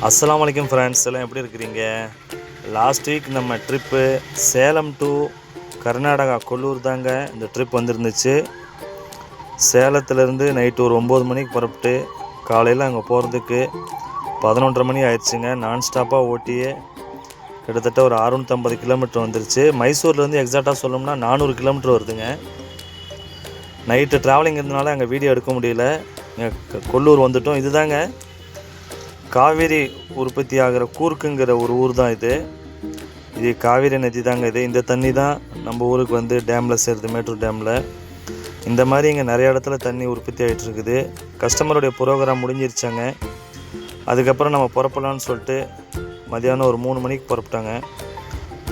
அஸ்ஸலாமு அலைக்கும் ஃப்ரெண்ட்ஸ், எல்லாம் எப்படி இருக்கிறீங்க? லாஸ்ட் வீக் நம்ம ட்ரிப்பு சேலம் டு கர்நாடகா கொல்லூர் தாங்க இந்த ட்ரிப் வந்துருந்துச்சு. சேலத்துலேருந்து நைட்டு ஒரு 9 மணிக்கு புறப்பட்டு காலையில் அங்கே போகிறதுக்கு 11:30 மணி ஆயிடுச்சுங்க. நான் ஸ்டாப்பாக ஓட்டியே கிட்டத்தட்ட ஒரு 650 கிலோமீட்டர் வந்துருச்சு. மைசூர்லேருந்து எக்ஸாக்டாக சொல்லணும்னா 400 கிலோமீட்டர் வருதுங்க. நைட்டு ட்ராவலிங் இருந்தனால அங்கே வீடியோ எடுக்க முடியல. இங்கே கொல்லூர் வந்துட்டோம். இதுதாங்க காவேரி உற்பத்தி ஆகிற கூர்க்குங்கிற ஒரு ஊர் தான் இது. காவேரி நதி தாங்க இது. இந்த தண்ணி தான் நம்ம ஊருக்கு வந்து டேமில் சேருது, மேட்டூர் டேமில். இந்த மாதிரி இங்கே நிறைய இடத்துல தண்ணி உற்பத்தி ஆகிட்டு இருக்குது. கஸ்டமருடைய ப்ரோக்ராம் முடிஞ்சிருச்சாங்க. அதுக்கப்புறம் நம்ம புறப்படலான்னு சொல்லிட்டு மதியானம் ஒரு 3 மணிக்கு புறப்பட்டாங்க.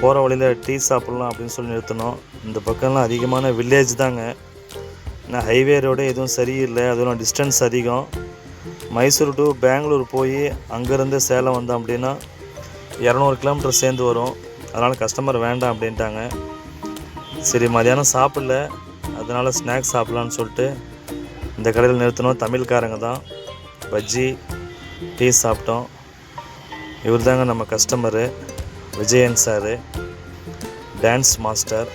போகிற வழியில் டீ சாப்பிட்லாம் அப்படின்னு சொல்லி நிறுத்தினோம். இந்த பக்கம்லாம் அதிகமான வில்லேஜ் தாங்க. ஏன்னா ஹைவே ரோடு எதுவும் சரியில்லை, அதுவும் டிஸ்டன்ஸ் அதிகம். மைசூர் டு பெங்களூர் போய் அங்கேருந்து சேலம் வந்தோம் அப்படின்னா 200 கிலோமீட்டர் சேர்ந்து வரும். அதனால் கஸ்டமர் வேண்டாம் அப்படின்ட்டாங்க. சரி, மதியானம் சாப்பிடல, அதனால் ஸ்நாக்ஸ் சாப்பிட்லான்னு சொல்லிட்டு இந்த கடையில் நிறுத்தினோம். தமிழ்காரங்க தான். பஜ்ஜி டீ சாப்பிட்டோம். இவர் தாங்க நம்ம customer, Vijayan sir, dance master,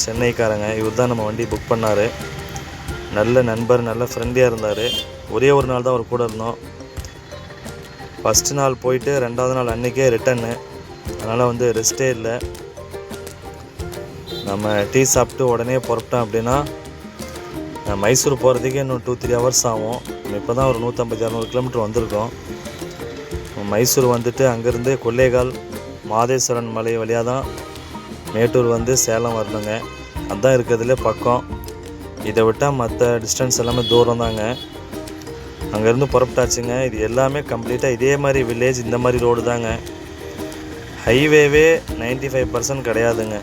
சென்னைக்காரங்க. இவர் தான் நம்ம வண்டி புக் பண்ணார். நல்ல நண்பர், நல்ல ஃப்ரெண்ட்லியாக இருந்தார். ஒரே ஒரு நாள் தான் அவர் கூட இருந்தோம். ஃபஸ்ட்டு நாள் போயிட்டு 2வது நாள் அன்றைக்கே ரிட்டன்னு. அதனால் வந்து ரெஸ்ட்டே இல்லை. நம்ம டீ சாப்பிட்டு உடனே புறப்பட்டோம் அப்படின்னா மைசூர் போகிறதுக்கே இன்னும் 2-3 ஹவர்ஸ் ஆகும். நம்ம இப்போ தான் ஒரு 150-200 கிலோமீட்டர் வந்திருக்கோம். மைசூர் வந்துட்டு அங்கேருந்து கொல்லேகால் மாதேஸ்வரன் மலை வழியாக தான் மேட்டூர் வந்து சேலம் வரணுங்க. அதுதான் இருக்கிறதுலே பக்கம். இதை விட்டால் மற்ற டிஸ்டன்ஸ் எல்லாமே தூரம் தாங்க. அங்கேருந்து புறப்பட்டாச்சுங்க. இது எல்லாமே கம்ப்ளீட்டாக இதே மாதிரி வில்லேஜ், இந்த மாதிரி ரோடு தாங்க. ஹைவேவே 95% கிடையாதுங்க.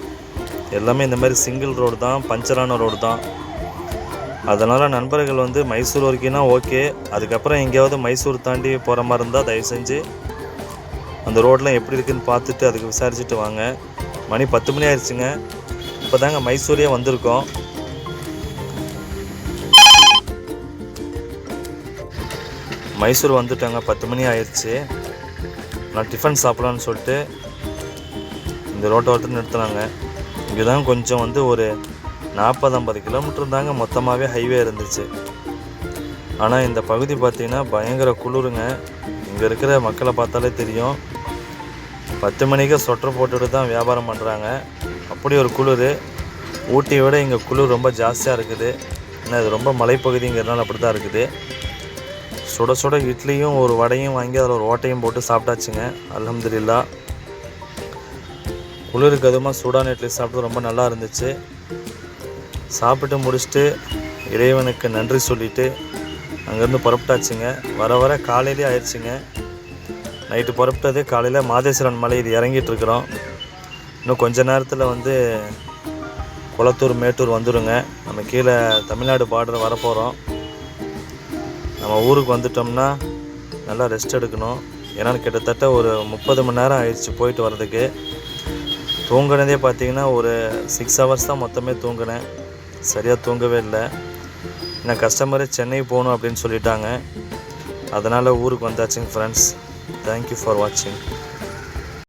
எல்லாமே இந்த மாதிரி சிங்கிள் ரோடு தான், பஞ்சரான ரோடு தான். அதனால் நண்பர்கள் வந்து மைசூர் வரைக்கும்னா ஓகே. அதுக்கப்புறம் எங்கேயாவது மைசூர் தாண்டி போகிற மாதிரி இருந்தால் தயவு செஞ்சு அந்த ரோடெலாம் எப்படி இருக்குதுன்னு பார்த்துட்டு அதுக்கு விசாரிச்சுட்டு வாங்க. மணி 10 மணி ஆயிடுச்சுங்க. இப்போ தாங்க மைசூரே வந்திருக்கோம். மைசூர் வந்துட்டாங்க. 10 மணி ஆயிடுச்சு. நான் டிஃபன் சாப்பிட்லான்னு சொல்லிட்டு இந்த ரோட்டோரத்தில் நிறுத்தினாங்க. இங்கே தான் கொஞ்சம் வந்து ஒரு 40-50 கிலோமீட்டர் தாங்க மொத்தமாகவே ஹைவே இருந்துச்சு. ஆனால் இந்த பகுதி பார்த்திங்கன்னா பயங்கர குளிருங்க. இங்கே இருக்கிற மக்களை பார்த்தாலே தெரியும். 10 மணிக்கு சொட்டர் போட்டுட்டு தான் வியாபாரம் பண்ணுறாங்க. அப்படி ஒரு குளிர். ஊட்டியை விட இங்கே குளிர் ரொம்ப ஜாஸ்தியாக இருக்குது. ஏன்னா இது ரொம்ப மலைப்பகுதிங்கிறதுனால அப்படி தான் இருக்குது. சுட சுட இட்லியும் ஒரு வடையும் வாங்கி அதில் ஒரு ஓட்டையும் போட்டு சாப்பிட்டாச்சுங்க. அல்ஹம்துலில்லாஹ். குளிருக்கு அதுமாக சூடான இட்லி சாப்பிட்டு ரொம்ப நல்லா இருந்துச்சு. சாப்பிட்டு முடிச்சுட்டு இறைவனுக்கு நன்றி சொல்லிவிட்டு அங்கேருந்து புறப்பட்டாச்சுங்க. வர வர காலையிலே ஆயிடுச்சுங்க. நைட்டு புறப்பட்டது காலையில் மாதேஸ்வரன் மலை இது இறங்கிட்டுருக்குறோம். இன்னும் கொஞ்ச நேரத்தில் வந்து குளத்தூர் மேட்டூர் வந்துடுங்க. நம்ம கீழே தமிழ்நாடு பார்டர் வரப்போகிறோம். நம்ம ஊருக்கு வந்துட்டோம்னா நல்லா ரெஸ்ட் எடுக்கணும். ஏன்னா கிட்டத்தட்ட ஒரு 30 மணி நேரம் ஆயிடுச்சு போயிட்டு வர்றதுக்கு. தூங்கினதே பார்த்திங்கன்னா ஒரு 6 ஹவர்ஸ் தான் மொத்தமே தூங்கினேன். சரியாக தூங்கவே இல்லை. ஏன்னா கஸ்டமரு சென்னை போகணும் அப்படின்னு சொல்லிட்டாங்க. அதனால் ஊருக்கு வந்தாச்சுங்க ஃப்ரெண்ட்ஸ். தேங்க்யூ ஃபார் வாட்சிங்.